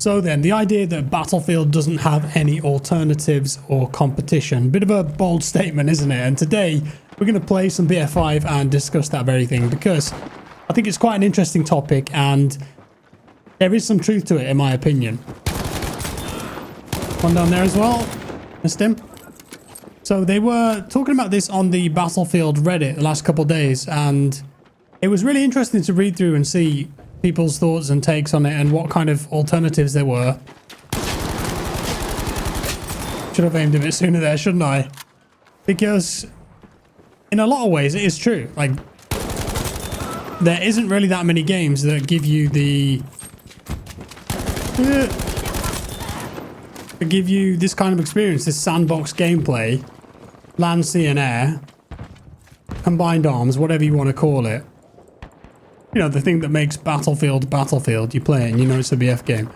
So then, the idea that Battlefield doesn't have any alternatives or competition. Bit of a bold statement, isn't it? And today, we're going to play some BF5 and discuss that very thing, because I think it's quite an interesting topic and there is some truth to it, in my opinion. One down there as well. Missed him. So they were talking about this on the Battlefield Reddit the last couple of days, and it was really interesting to read through and see people's thoughts and takes on it and what kind of alternatives there were. Should have aimed a bit sooner there, shouldn't I? Because in a lot of ways it is true. Like, there isn't really that many games that give you the this kind of experience, this sandbox gameplay, land, sea and air, combined arms, whatever you want to call it. You know, the thing that makes Battlefield Battlefield. You play it and you know it's a BF game.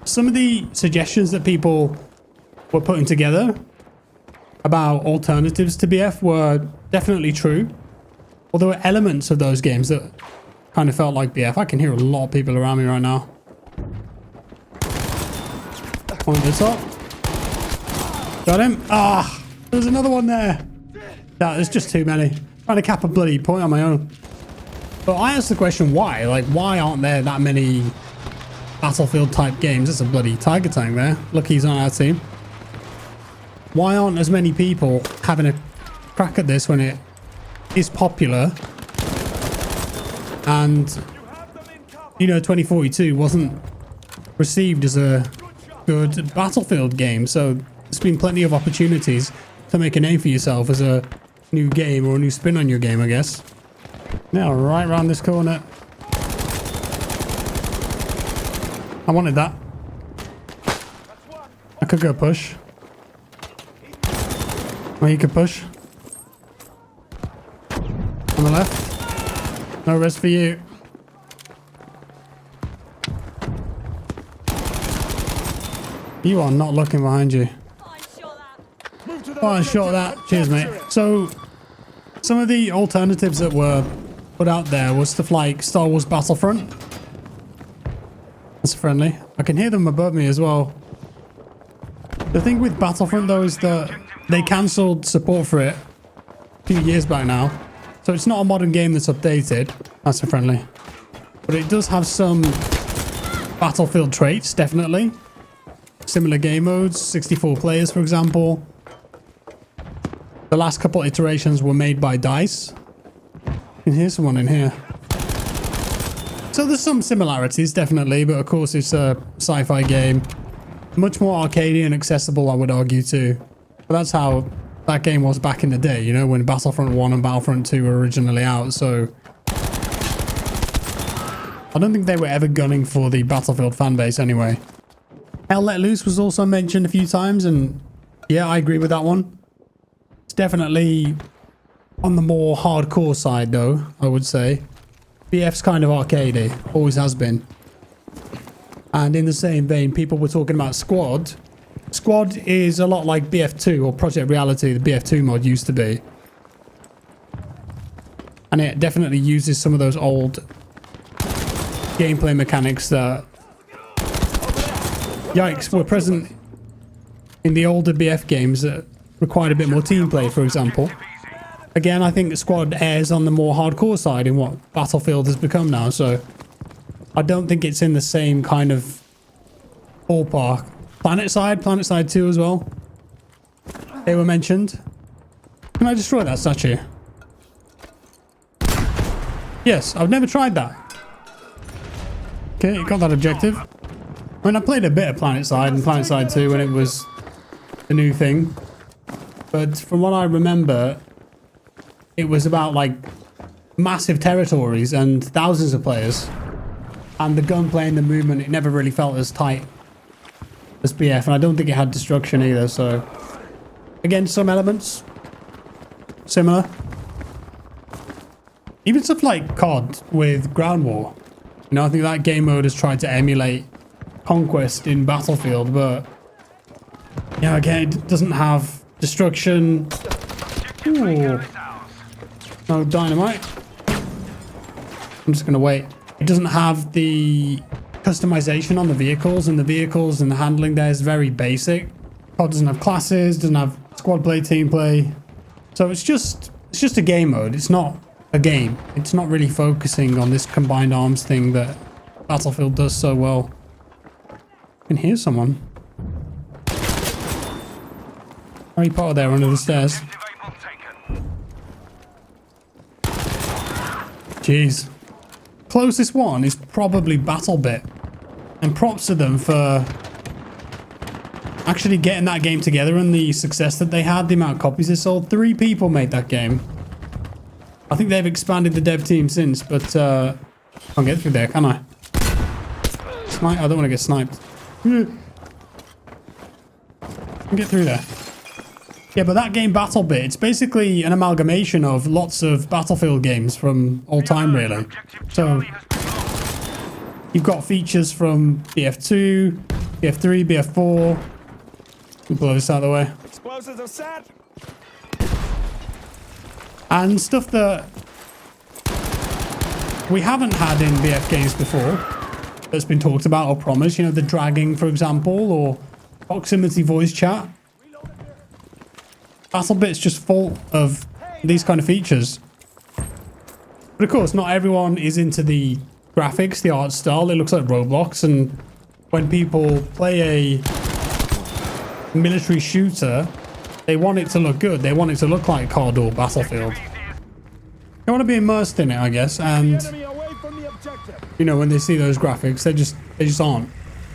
Some of the suggestions that people were putting together about alternatives to BF were definitely true. Well, there were elements of those games that kind of felt like BF. I can hear a lot of people around me right now. One at the top. Got him. Ah, there's another one there. Yeah, there's just too many. Trying to cap a bloody point on my own. But I asked the question, why? Like, why aren't there that many Battlefield type games? There's a bloody tiger tank there. Look, he's on our team. Why aren't as many people having a crack at this when it is popular? And, you know, 2042 wasn't received as a good Battlefield game. So there's been plenty of opportunities to make a name for yourself as a new game or a new spin on your game, I guess. Now, right around this corner. I wanted that. I could go push. Well, you could push. On the left. No rest for you. You are not looking behind you. Oh, I shot that. Cheers, mate. So, some of the alternatives that were put out there was stuff like Star Wars Battlefront. That's friendly. I can hear them above me as well. The thing with Battlefront, though, is that they cancelled support for it a few years back now. So it's not a modern game that's updated. That's a friendly. But it does have some Battlefield traits, definitely. Similar game modes, 64 players, for example. The last couple iterations were made by DICE. And here's someone in here. So there's some similarities, definitely, but of course it's a sci-fi game. Much more arcadey and accessible, I would argue, too. But that's how that game was back in the day, you know, when Battlefront 1 and Battlefront 2 were originally out, so I don't think they were ever gunning for the Battlefield fanbase anyway. Hell Let Loose was also mentioned a few times, and yeah, I agree with that one. It's definitely on the more hardcore side, though, I would say. BF's kind of arcadey, always has been. And in the same vein, people were talking about Squad. Squad is a lot like BF2 or Project Reality, the BF2 mod used to be. And it definitely uses some of those old gameplay mechanics that, yikes, were present in the older BF games that required a bit more team play, for example. Again, I think Squad airs on the more hardcore side in what Battlefield has become now, so I don't think it's in the same kind of ballpark. PlanetSide 2 as well. They were mentioned. Can I destroy that statue? Yes, I've never tried that. Okay, you got that objective. I mean, I played a bit of PlanetSide and PlanetSide 2 when it was the new thing. But from what I remember, it was about like massive territories and thousands of players. And the gunplay and the movement, it never really felt as tight as BF. And I don't think it had destruction either, so... Again, some elements similar. Even stuff like COD with Ground War. You know, I think that game mode has tried to emulate Conquest in Battlefield, but... Yeah, again, it doesn't have destruction. Ooh. No dynamite. I'm just gonna wait. It doesn't have the customization on the vehicles, and the handling there is very basic. COD doesn't have classes, doesn't have squad play, team play. So it's just a game mode. It's not a game. It's not really focusing on this combined arms thing that Battlefield does so well. I can hear someone. Harry Potter there under the stairs. Jeez. Closest one is probably Battlebit. And props to them for actually getting that game together and the success that they had, the amount of copies they sold. 3 people made that game. I think they've expanded the dev team since, but I can't get through there, can I? Snipe? I don't want to get sniped. I can get through there. Yeah, but that game Battlebit, it's basically an amalgamation of lots of Battlefield games from all time, really. So you've got features from BF2, BF3, BF4. Blow this out of the way. Explosives are set. And stuff that we haven't had in BF games before that's been talked about or promised. You know, the dragging, for example, or proximity voice chat. Battlebit's just full of these kind of features. But of course, not everyone is into the graphics, the art style. It looks like Roblox, and when people play a military shooter, they want it to look good. They want it to look like COD or Battlefield. They want to be immersed in it, I guess, and you know, when they see those graphics, they just aren't.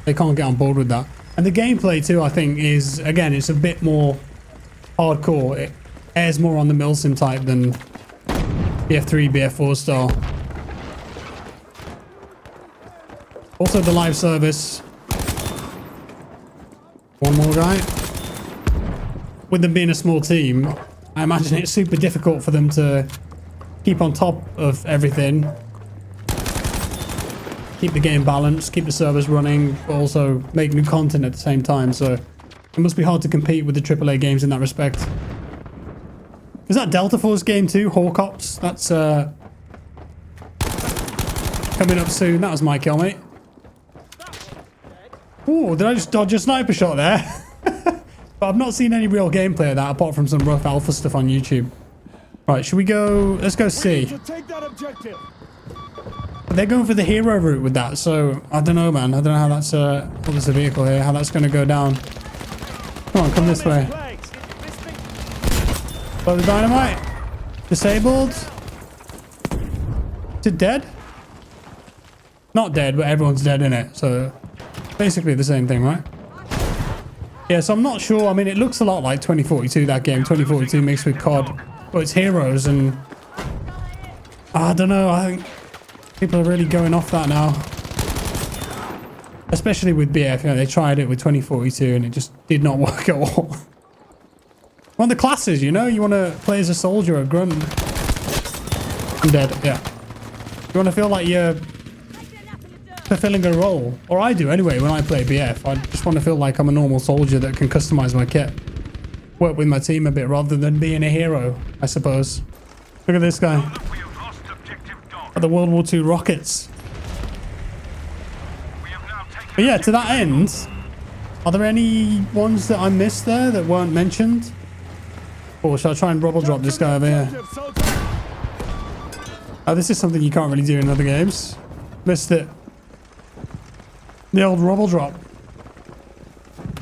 They can't get on board with that. And the gameplay too, I think, is, again, it's a bit more hardcore. It airs more on the milsim type than BF3, BF4 style. Also the live service. One more guy. With them being a small team, I imagine it's super difficult for them to keep on top of everything. Keep the game balanced, keep the servers running, but also make new content at the same time. So it must be hard to compete with the AAA games in that respect. Is that Delta Force game too? Hawk Ops? That's coming up soon. That was my kill, mate. Oh, did I just dodge a sniper shot there? But I've not seen any real gameplay of that apart from some rough alpha stuff on YouTube. Right, should we go? Let's go C. They're going for the hero route with that, so I don't know, man. I don't know how that's oh, there's a vehicle here, how that's going to go down. Come on, come this way. Blow the dynamite. Disabled. Is it dead? Not dead, but everyone's dead in it, so basically the same thing, right? Yeah, so I'm not sure. I mean, it looks a lot like 2042, that game. 2042 mixed with COD. But it's heroes, and I don't know. I think people are really going off that now. Especially with BF. You know, they tried it with 2042, and it just did not work at all. One of the classes, you know? You want to play as a soldier or a grunt. I'm dead, yeah. You want to feel like you're fulfilling a role. Or I do anyway when I play BF. I just want to feel like I'm a normal soldier that can customize my kit. Work with my team a bit rather than being a hero, I suppose. Look at this guy. The World War II rockets. But yeah, to that end, are there any ones that I missed there that weren't mentioned? Or should I try and rubble drop this guy over here? Oh, this is something you can't really do in other games. Missed it. The old rubble drop.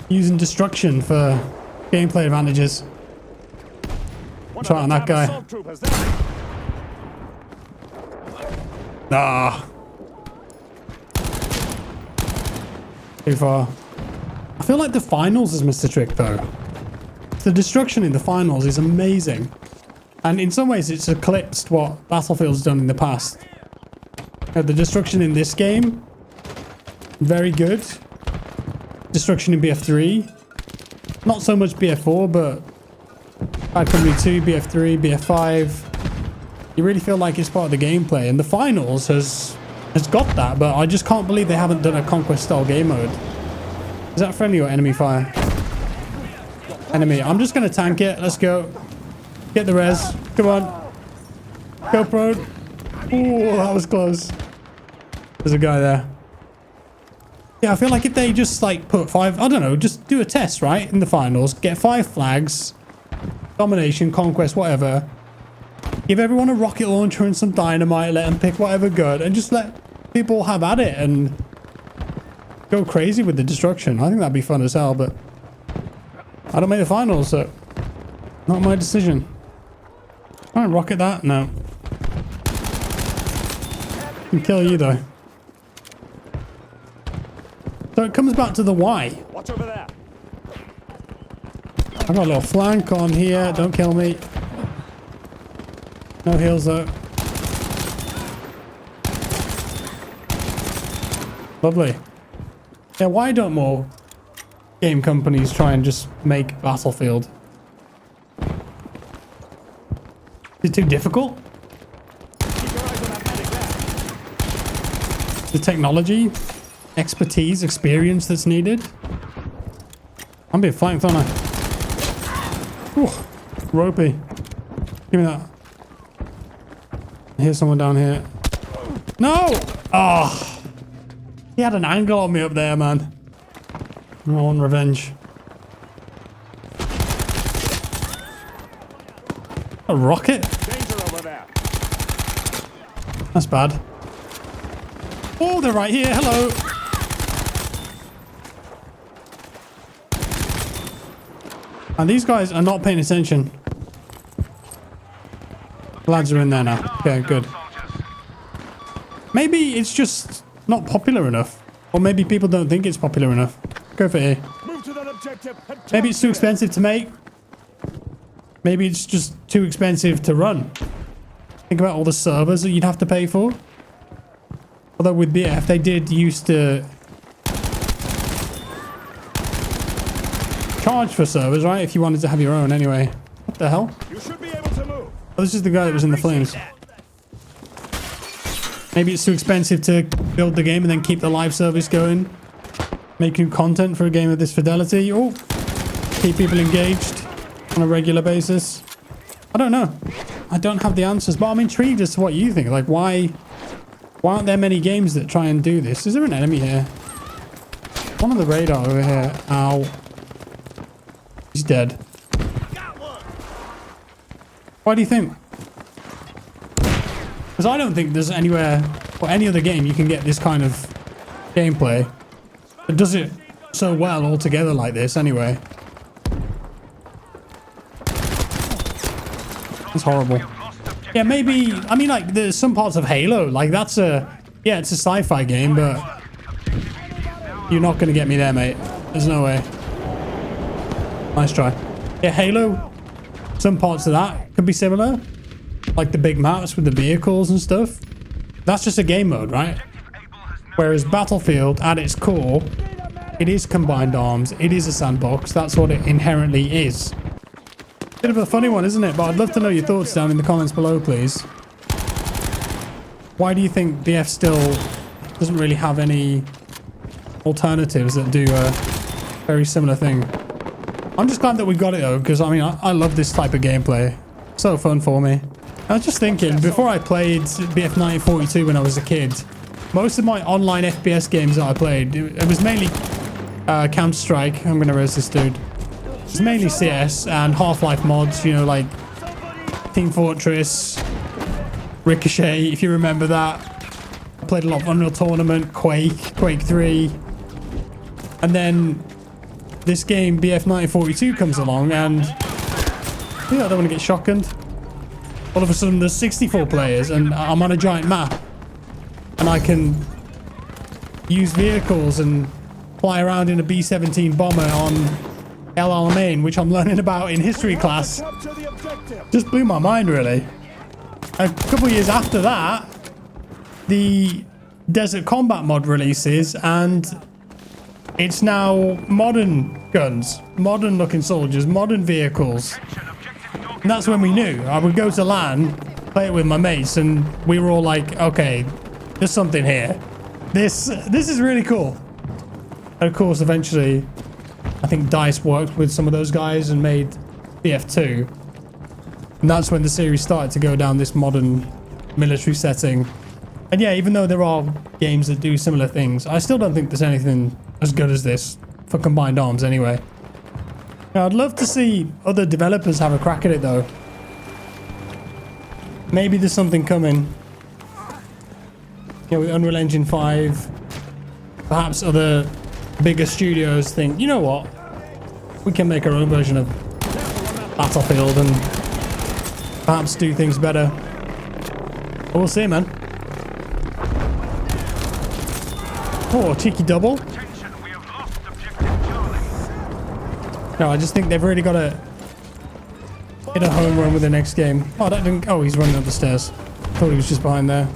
Using destruction for gameplay advantages. Try on that guy. Ah. Too far. I feel like the finals has missed a trick though. The destruction in the finals is amazing. And in some ways it's eclipsed what Battlefield's done in the past. The destruction in this game, very good. Destruction in BF3. Not so much BF4, but Bad Company 2, BF3, BF5. You really feel like it's part of the gameplay. And the finals has got that, but I just can't believe they haven't done a conquest style game mode. Is that friendly or enemy fire? Enemy. I'm just going to tank it. Let's go. Get the res. Come on. Go pro. Ooh, that was close. There's a guy there. Yeah, I feel like if they just like put 5, I don't know, just do a test, right? In the finals, get 5 flags, domination, conquest, whatever. Give everyone a rocket launcher and some dynamite, let them pick whatever good, and just let people have at it and go crazy with the destruction. I think that'd be fun as hell, but I don't make the finals, so not my decision. All right, rocket that? No. Can kill you though. So it comes back to the why. Watch over there. I've got a little flank on here. Don't kill me. No heals though. Lovely. Yeah, why don't more game companies try and just make Battlefield? Is it too difficult? Keep your eyes on that medic there. The technology, expertise, experience that's needed? I'm being flanked, aren't I? Ooh, ropey. Give me that. I hear someone down here. No! Oh! He had an angle on me up there, man. I want revenge. A rocket? Danger over there. That's bad. Oh, they're right here. Hello. And these guys are not paying attention. Lads are in there now. Okay, good. Maybe it's just not popular enough. Or maybe people don't think it's popular enough. Go for A. Move to that objective. Maybe it's too expensive to make. Maybe it's just too expensive to run. Think about all the servers that you'd have to pay for. Although with BF, they did used to charge for servers, right? If you wanted to have your own anyway. What the hell? You should be able to move. Oh, this is the guy that was in the flames. Maybe it's too expensive to build the game and then keep the live service going. Make new content for a game of this fidelity. Oh, keep people engaged on a regular basis. I don't know. I don't have the answers, but I'm intrigued as to what you think. Like, why aren't there many games that try and do this? Is there an enemy here? One on the radar over here. Ow. He's dead. Why do you think? Because I don't think there's anywhere or any other game you can get this kind of gameplay that does it so well all together like this anyway. That's horrible. Yeah, maybe, I mean, like, there's some parts of Halo, like, that's a, yeah, it's a sci-fi game, but you're not going to get me there, mate. There's no way. Nice try. Yeah, Halo, some parts of that could be similar. Like the big maps with the vehicles and stuff. That's just a game mode, right? Whereas Battlefield, at its core, it is combined arms. It is a sandbox. That's what it inherently is. Bit of a funny one, isn't it? But I'd love to know your thoughts down in the comments below, please. Why do you think BF still doesn't really have any alternatives that do a very similar thing? I'm just glad that we got it though, because I mean, I love this type of gameplay. So fun for me. I was just thinking, before I played BF 1942 when I was a kid, most of my online FPS games that I played, it was mainly Counter-Strike. I'm going to res this dude. It's mainly CS and Half-Life mods, you know, like Team Fortress, Ricochet, if you remember that. I played a lot of Unreal Tournament, Quake 3. And then this game, BF 1942, comes along and yeah, I don't want to get shotgunned. All of a sudden there's 64 players and I'm on a giant map. And I can use vehicles and fly around in a B-17 bomber on El Alamein, which I'm learning about in history class. Just blew my mind, really. A couple of years after that, the Desert Combat mod releases, and it's now modern guns, modern looking soldiers, modern vehicles. And that's when we knew. I would go to LAN, play it with my mates, and we were all like, okay, there's something here. This is really cool. And of course, eventually, I think DICE worked with some of those guys and made BF2. And that's when the series started to go down this modern military setting. And yeah, even though there are games that do similar things, I still don't think there's anything as good as this for combined arms anyway. Now, I'd love to see other developers have a crack at it though. Maybe there's something coming. You know, with Unreal Engine 5, perhaps other bigger studios think, you know what? We can make our own version of Battlefield and perhaps do things better. But we'll see, man. Oh, cheeky double. No, I just think they've really got to hit a home run with the next game. Oh, that didn't... Oh, he's running up the stairs. Thought he was just behind there.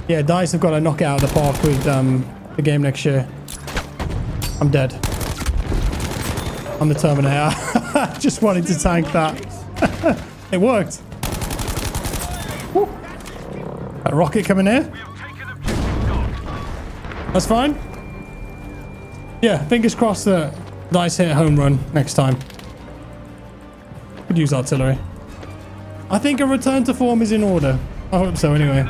Yeah, DICE have got to knock it out of the park with the game next year. I'm dead. I'm the Terminator. Just wanted to tank that. It worked. Woo. A rocket coming here. That's fine. Yeah, fingers crossed that DICE hit a home run next time. Could use artillery. I think a return to form is in order. I hope so anyway.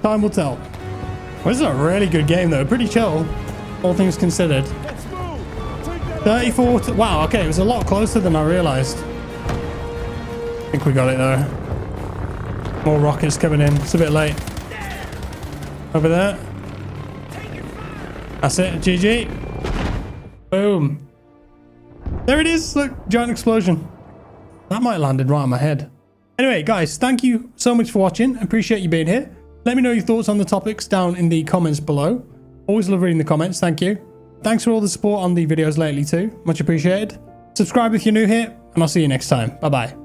Time will tell. Well, this is a really good game though. Pretty chill, all things considered. 34 to... Wow, okay, it was a lot closer than I realized. I think we got it though. More rockets coming in. It's a bit late. Over there. That's it. GG. Boom. There it is. Look, giant explosion. That might have landed right on my head. Anyway, guys, thank you so much for watching. Appreciate you being here. Let me know your thoughts on the topics down in the comments below. Always love reading the comments. Thank you. Thanks for all the support on the videos lately too. Much appreciated. Subscribe if you're new here, and I'll see you next time. Bye-bye.